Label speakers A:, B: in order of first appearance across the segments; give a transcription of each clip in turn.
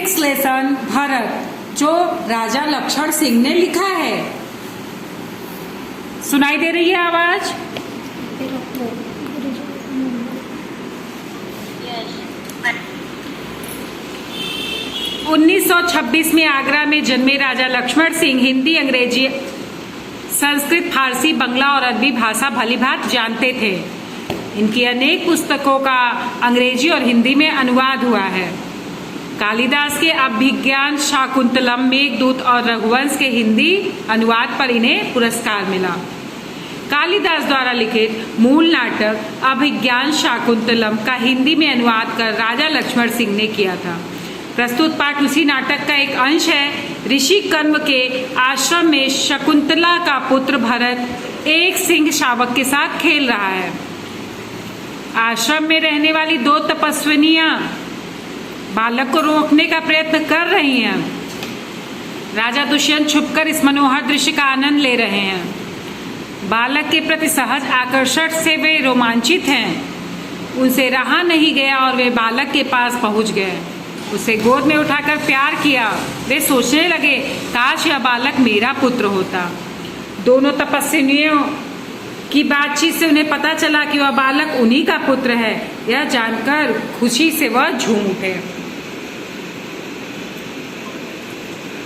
A: Six lesson Bharat, जो राजा लक्ष्मण सिंह ने लिखा है। सुनाई दे रही है आवाज? 1926 में आगरा में जन्मे राजा लक्ष्मण सिंह हिंदी, अंग्रेजी, संस्कृत, फारसी, बांग्ला और अरबी भाषा भलीभांत जानते थे। इनकी अनेक पुस्तकों का अंग्रेजी और हिंदी में अनुवाद हुआ है। कालिदास के अभिज्ञान शाकुंतलम, मेघदूत और रघुवंश के हिंदी अनुवाद पर इन्हें पुरस्कार मिला। कालिदास द्वारा लिखित मूल नाटक अभिज्ञान शाकुंतलम का हिंदी में अनुवाद कर राजा लक्ष्मण सिंह ने किया था। प्रस्तुत पाठ उसी नाटक का एक अंश है। ऋषि कर्म के आश्रम में शकुंतला का पुत्र भरत एक सिंह शावक के साथ खेल रहा है। आश्रम में रहने वाली दो तपस्विनियां बालक को रोकने का प्रयत्न कर रही हैं। राजा दुष्यंत छुपकर इस मनोहर दृश्य का आनंद ले रहे हैं। बालक के प्रति सहज आकर्षण से वे रोमांचित हैं। उनसे रहा नहीं गया और वे बालक के पास पहुंच गए। उसे गोद में उठाकर प्यार किया। वे सोचने लगे, काश यह बालक मेरा पुत्र होता। दोनों तपस्विनियों की बातचीत से उन्हें पता चला कि वह बालक उन्हीं का पुत्र है। यह जानकर खुशी से वह झूम उठे।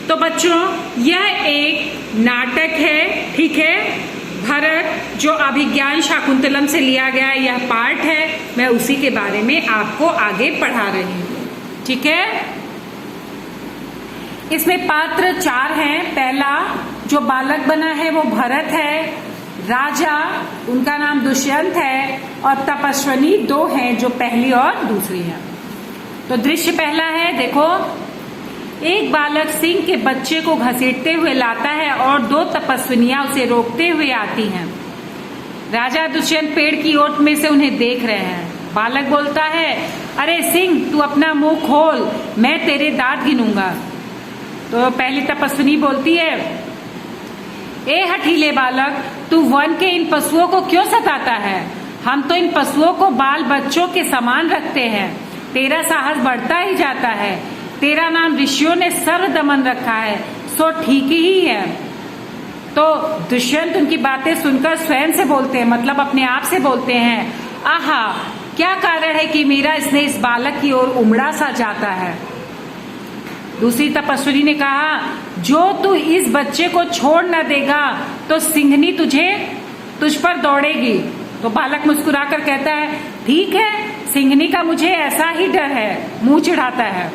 A: तो बच्चों, यह एक नाटक है, ठीक है। भरत जो अभिज्ञान शाकुंतलम से लिया गया यह पार्ट है। मैं उसी के बारे में आपको आगे पढ़ा रही हूँ, ठीक है। इसमें पात्र 4 हैं। पहला जो बालक बना है वो भरत है। राजा, उनका नाम दुष्यंत है। और तपस्विनी 2 हैं, जो पहली और दूसरी है। तो दृश्य पहला है, देखो। एक बालक सिंह के बच्चे को घसीटते हुए लाता है और 2 तपस्विनियां उसे रोकते हुए आती हैं। राजा दुष्यंत पेड़ की ओट में से उन्हें देख रहे हैं। बालक बोलता है, अरे सिंह, तू अपना मुंह खोल, मैं तेरे दांत गिनूंगा। तो पहली तपस्विनी बोलती है, ए हठीले बालक, तू वन के इन पशुओं को क्यों सताता है? हम तो इन पशुओं को बाल बच्चों के समान रखते हैं। तेरा साहस बढ़ता ही जाता है। तेरा नाम ऋषियों ने सर्वदमन रखा है, सो ठीक ही है। तो दुष्यंत उनकी बातें सुनकर स्वयं से बोलते हैं, मतलब अपने आप से बोलते हैं, आहा, क्या कारण है कि मेरा स्नेह इस बालक की ओर उमड़ा सा जाता है। दूसरी तपस्विनी ने कहा, जो तू इस बच्चे को छोड़ न देगा तो सिंहनी तुझ पर दौड़ेगी। तो बालक मुस्कुराकर कहता है, ठीक है, सिंहनी का मुझे ऐसा ही डर है, मुंह चिढ़ाता है।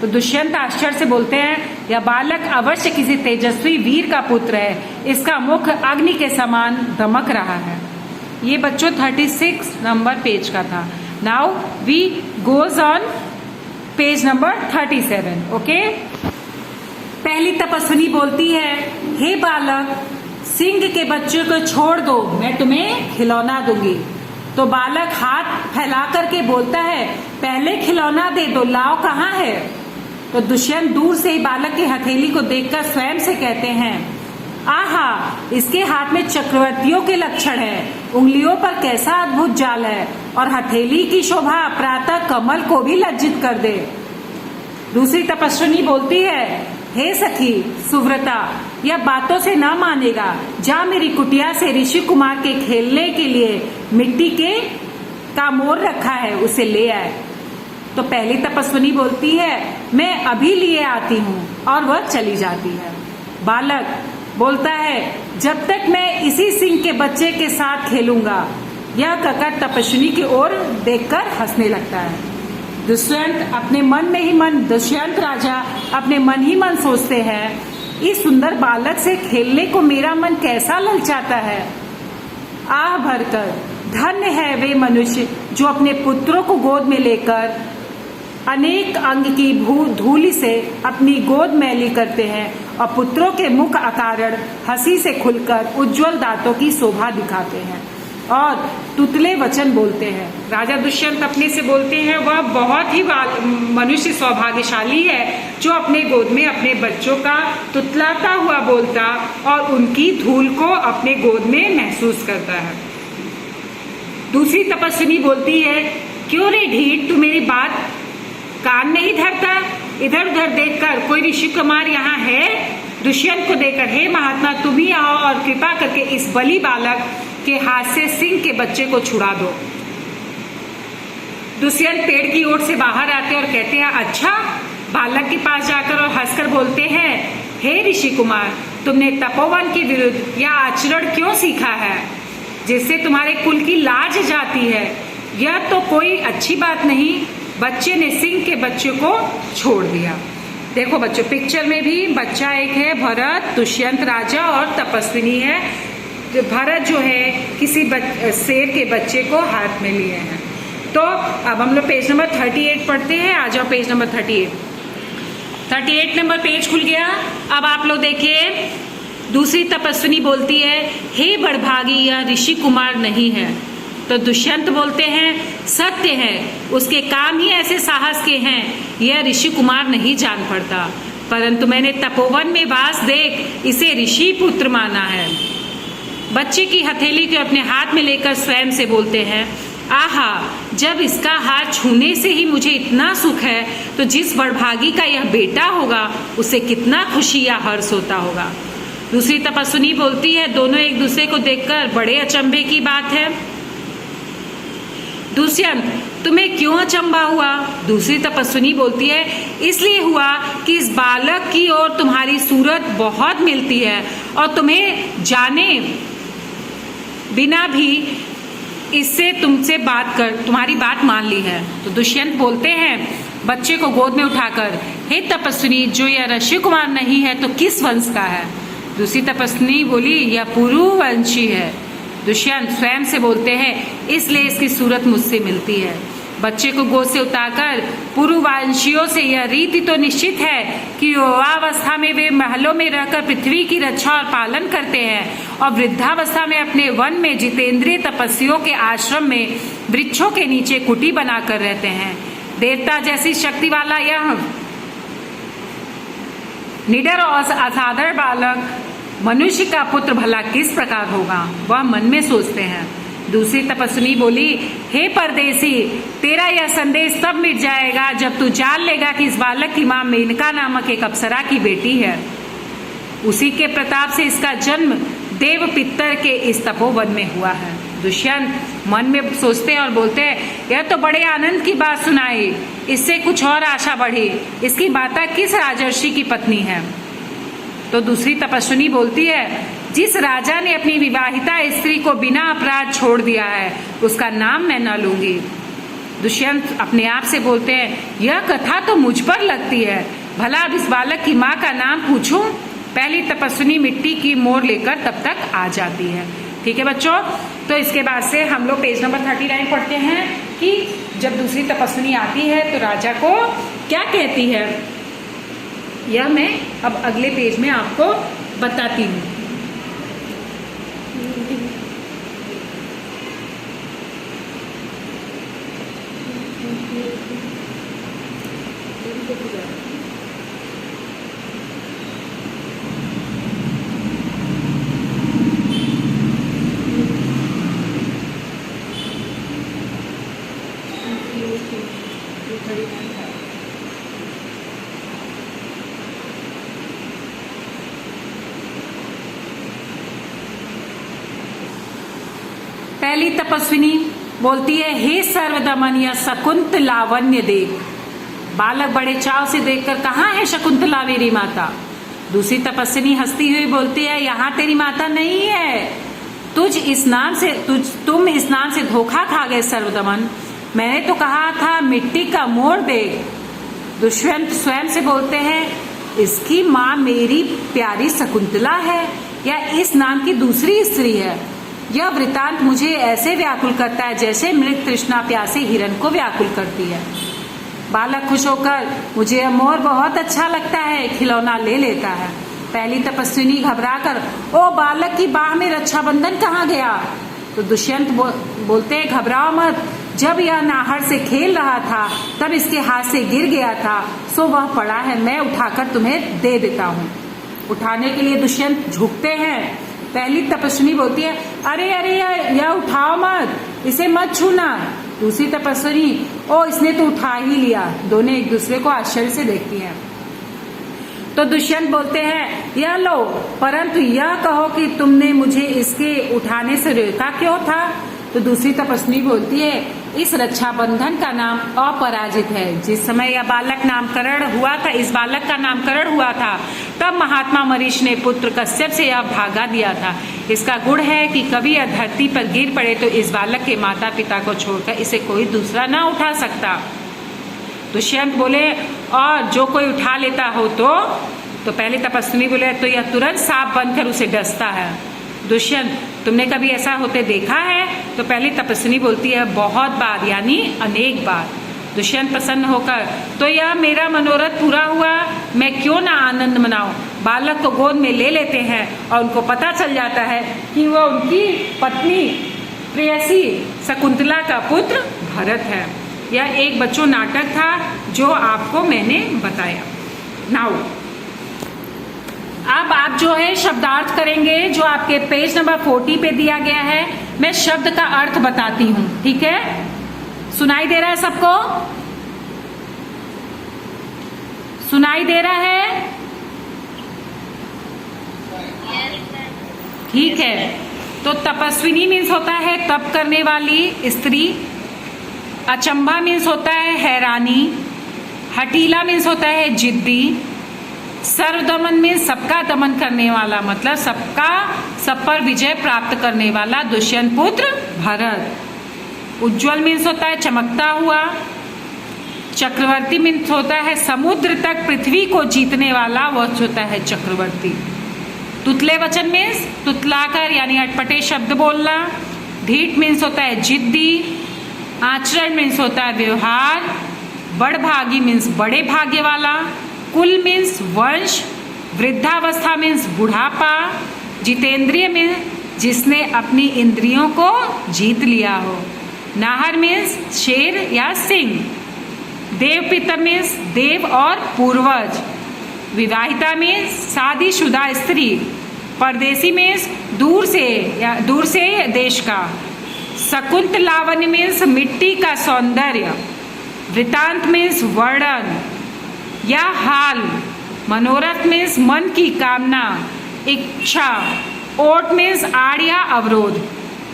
A: तो दुष्यंत आश्चर्य से बोलते हैं, यह बालक अवश्य किसी तेजस्वी वीर का पुत्र है। इसका मुख अग्नि के समान दमक रहा है। ये बच्चों 36 नंबर पेज का था। Now we goes on page number 37, okay. पहली तपस्विनी बोलती है, हे बालक, सिंह के बच्चे को छोड़ दो, मैं तुम्हें खिलौना दूंगी। तो बालक हाथ फैला करके बोलता है, पहले खिलौना दे दो, लाओ कहाँ है? तो दुष्यंत दूर से ही बालक की हथेली को देखकर स्वयं से कहते हैं, आहा, इसके हाथ में चक्रवर्तियों के लक्षण है। उंगलियों पर कैसा अद्भुत जाल है और हथेली की शोभा प्रातः कमल को भी लज्जित कर दे। दूसरी तपस्विनी बोलती है, हे सखी सुव्रता, यह बातों से न मानेगा। जा मेरी कुटिया से ऋषि कुमार के खेलने के लिए मिट्टी का मोर रखा है, उसे ले आए। तो पहली तपस्विनी बोलती है, मैं अभी लिए आती हूँ, और वह चली जाती है। बालक बोलता है, जब तक मैं इसी सिंह के बच्चे के साथ खेलूंगा। यह कहकर तपस्विनी की ओर देखकर हंसने लगता है। दुष्यंत राजा अपने मन ही मन सोचते हैं, इस सुंदर बालक से खेलने को मेरा मन कैसा ललचाता है। आह भरकर धन्य है वे मनुष्य जो अपने पुत्रों को गोद में लेकर अनेक अंग की धूलि से अपनी गोद मैली करते हैं और पुत्रों के मुख अकारण हंसी से खुलकर उज्जवल दांतों की शोभा दिखाते हैं और तुतले वचन बोलते हैं। राजा दुष्यंत अपने से बोलते हैं, वह बहुत ही मनुष्य सौभाग्यशाली है जो अपने गोद में अपने बच्चों का तुतलाता हुआ बोलता और उनकी धूल को अपने गोद में महसूस करता है। दूसरी तपस्विनी बोलती है, क्यों रे ढीठ, तू मेरी बात कान नहीं धरता? इधर उधर देखकर कोई ऋषि कुमार यहाँ है? दुष्यंत को देखकर, हे महात्मा तुम ही आओ और कृपा करके इस बलि बालक के हाथ से सिंह के बच्चे को छुड़ा दो। दुष्यंत पेड़ की ओर से बाहर आते और कहते हैं, अच्छा। बालक के पास जाकर और हंसकर बोलते हैं, हे ऋषि कुमार, तुमने तपोवन के विरुद्ध यह आचरण क्यों सीखा है जिससे तुम्हारे कुल की लाज जाती है? यह तो कोई अच्छी बात नहीं। बच्चे ने सिंह के बच्चे को छोड़ दिया। देखो बच्चों, पिक्चर में भी बच्चा एक है भरत, दुष्यंत राजा और तपस्विनी है। जो भरत जो है किसी शेर के बच्चे को हाथ में लिए हैं। तो अब हम लोग पेज नंबर 38 पढ़ते हैं। आ जाओ पेज नंबर 38 नंबर पेज खुल गया। अब आप लोग देखिए, दूसरी तपस्विनी बोलती है, हे बड़भागी, यह ऋषि कुमार नहीं है। तो दुष्यंत बोलते हैं, सत्य है, उसके काम ही ऐसे साहस के हैं, यह ऋषि कुमार नहीं जान पड़ता। परंतु मैंने तपोवन में वास देख इसे ऋषि पुत्र माना है। बच्चे की हथेली को अपने हाथ में लेकर स्वयं से बोलते हैं, आहा, जब इसका हाथ छूने से ही मुझे इतना सुख है तो जिस बड़भागी का यह बेटा होगा उसे कितना खुशी या हर्ष होता होगा। दूसरी तपस्विनी बोलती है, दोनों एक दूसरे को देखकर बड़े अचंभे की बात है। दुष्यंत, तुम्हें क्यों अचंभा हुआ? दूसरी तपस्विनी बोलती है, इसलिए हुआ कि इस बालक की और तुम्हारी सूरत बहुत मिलती है और तुम्हें जाने बिना भी इससे तुमसे बात कर तुम्हारी बात मान ली है। तो दुष्यंत बोलते हैं बच्चे को गोद में उठाकर, हे तपस्विनी, जो यह ऋषि कुमार नहीं है तो किस वंश का है? दूसरी तपस्विनी बोली, यह पुरुवंशी है। दुष्यंत स्वयं से बोलते हैं, इसलिए इसकी सूरत मुझसे मिलती है। बच्चे को गोद से उतारकर, पुरुवंशियों से यह रीति तो निश्चित है कि युवावस्था में वे महलों में रहकर पृथ्वी की रक्षा और पालन करते हैं और वृद्धावस्था में अपने वन में जितेंद्रिय तपस्वियों के आश्रम में वृक्षों के नीचे कुटी बनाकर रहते हैं। देवता जैसी शक्ति वाला यह निडर और असाधारण बालक मनुष्य का पुत्र भला किस प्रकार होगा, वह मन में सोचते हैं। दूसरी तपस्विनी बोली, हे परदेसी, तेरा यह संदेश तब मिट जाएगा जब तू जान लेगा कि इस बालक की मां मेनका नामक एक अप्सरा की बेटी है। उसी के प्रताप से इसका जन्म देव पितर के इस तपोवन में हुआ है। दुष्यंत मन में सोचते हैं और बोलते हैं, यह तो बड़े आनंद की बात सुनाई, इससे कुछ और आशा बढ़ी। इसकी माता किस राजर्षि की पत्नी है? तो दूसरी तपस्विनी बोलती है, जिस राजा ने अपनी विवाहिता स्त्री को बिना अपराध छोड़ दिया है उसका नाम मैं न लूंगी। दुष्यंत अपने आप से बोलते हैं, यह कथा तो मुझ पर लगती है, भला अब इस बालक की माँ का नाम पूछूं? पहली तपस्विनी मिट्टी की मोर लेकर तब तक आ जाती है। ठीक है बच्चों, तो इसके बाद से हम लोग पेज नंबर 39 पढ़ते हैं कि जब दूसरी तपस्विनी आती है तो राजा को क्या कहती है, यह मैं अब अगले पेज में आपको बताती हूँ। पहली तपस्विनी बोलती है, हे सर्वदमनीय शकुंत लावण्य देव। बालक बड़े चाव से देखकर, कहाँ है शकुंतला मेरी माता? दूसरी तपस्विनी हंसती हुई बोलती है, यहाँ तेरी माता नहीं है, तुम इस नाम से धोखा खा गए सर्वदमन। मैंने तो कहा था मिट्टी का मोर दे। दुष्यंत स्वयं से बोलते हैं, इसकी माँ मेरी प्यारी शकुंतला है या इस नाम की दूसरी स्त्री है? यह वृतांत मुझे ऐसे व्याकुल करता है जैसे मृत तृष्णा प्यासे हिरण को व्याकुल करती है। बालक खुश होकर, मुझे यह मोर बहुत अच्छा लगता है, खिलौना ले लेता है। पहली तपस्विनी घबराकर, ओ बालक की बाह में रक्षाबंधन कहाँ गया? तो दुष्यंत बोलते हैं, घबराओ मत, जब यह नाहर से खेल रहा था तब इसके हाथ से गिर गया था, सो वह पड़ा है, मैं उठाकर तुम्हें दे देता हूँ। उठाने के लिए दुष्यंत झुकते हैं। पहली तपस्विनी बोलती है, अरे अरे यह उठाओ मत, इसे मत छूना, दूसरी तपस्विनी, ओ इसने तो उठा ही लिया। दोनों एक दूसरे को आश्चर्य से देखती हैं। तो दुष्यंत बोलते हैं, यह लो, परंतु यह कहो कि तुमने मुझे इसके उठाने से रोका क्यों था। तो दूसरी तपस्वी बोलती है, इस रक्षाबंधन का नाम अपराजित है। जिस समय यह बालक नामकरण हुआ था, इस बालक का नामकरण हुआ था, तब महात्मा मरीच ने पुत्र कश्यप से यह भागा दिया था। इसका गुण है कि कभी यह धरती पर गिर पड़े तो इस बालक के माता पिता को छोड़कर इसे कोई दूसरा ना उठा सकता। दुष्यंत बोले, और जो कोई उठा लेता हो तो पहले तपस्विनी बोले, तो यह तुरंत सांप बनकर उसे डसता है। दुष्यंत, तुमने कभी ऐसा होते देखा है। तो पहले तपस्विनी बोलती है, बहुत बार, यानी अनेक बार। दुष्यंत प्रसन्न होकर, तो यह मेरा मनोरथ पूरा हुआ, मैं क्यों ना आनंद मनाऊं। बालक को गोद में ले लेते हैं और उनको पता चल जाता है कि वह उनकी पत्नी प्रेयसी शकुंतला का पुत्र भरत है। यह एक बच्चों नाटक था जो आपको मैंने बताया। नाउ अब आप जो है शब्दार्थ करेंगे, जो आपके पेज नंबर 40 पे दिया गया है। मैं शब्द का अर्थ बताती हूँ, ठीक है। सुनाई दे रहा है सबको? सुनाई दे रहा है? ठीक है। तो तपस्विनी मीन्स होता है तप करने वाली स्त्री। अचंभा मीन्स होता है हैरानी। हठीला मीन्स होता है जिद्दी। सर्वदमन में सबका दमन करने वाला, मतलब सब पर विजय प्राप्त करने वाला दुष्यंत पुत्र भरत। उज्जवल मीन्स होता है चमकता हुआ। चक्रवर्ती मीन्स होता है समुद्र तक पृथ्वी को जीतने वाला, वह होता है चक्रवर्ती। तुतले वचन मीन्स तुतलाकर, यानी अटपटे शब्द बोलना। ढीठ मीन्स होता है जिद्दी। आचरण मीन्स होता है व्यवहार। बड़भागी मीन्स बड़े भाग्य वाला। कुल मीन्स वंश। वृद्धावस्था मीन्स बुढ़ापा। जितेंद्रिय मीन्स जिसने अपनी इंद्रियों को जीत लिया हो। नाहर मीन्स शेर या सिंह। देवपिता मीन्स देव और पूर्वज। विवाहिता मीन्स शादीशुदा स्त्री। परदेसी मीन्स दूर से देश का। शकुंत लावण्य मीन्स मिट्टी का सौंदर्य। वृतांत मीन्स वर्णन या हाल। मनोरथ मीन्स मन की कामना, इच्छा। ओट मीन्स आड़ या अवरोध।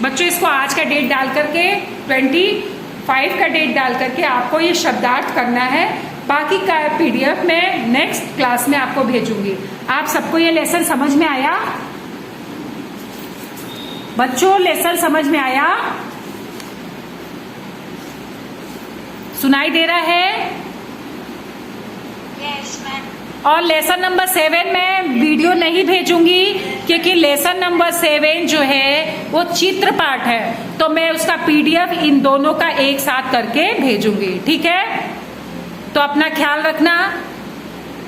A: बच्चों, इसको आज का डेट डाल करके 25 का डेट डाल करके आपको ये शब्दार्थ करना है। बाकी का PDF मैं नेक्स्ट क्लास में आपको भेजूंगी। आप सबको ये लेसन समझ में आया? बच्चों, लेसन समझ में आया? सुनाई दे रहा है? और लेसन नंबर 7 में वीडियो नहीं भेजूंगी, क्योंकि लेसन नंबर 7 जो है वो चित्र पाठ है, तो मैं उसका PDF इन दोनों का एक साथ करके भेजूंगी, ठीक है। तो अपना ख्याल रखना,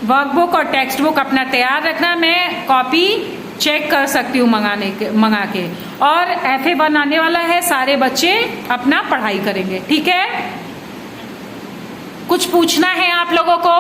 A: वर्कबुक और टेक्स्ट बुक अपना तैयार रखना। मैं कॉपी चेक कर सकती हूँ मंगा के। और FA1 आने वाला है, सारे बच्चे अपना पढ़ाई करेंगे, ठीक है। कुछ पूछना है आप लोगों को?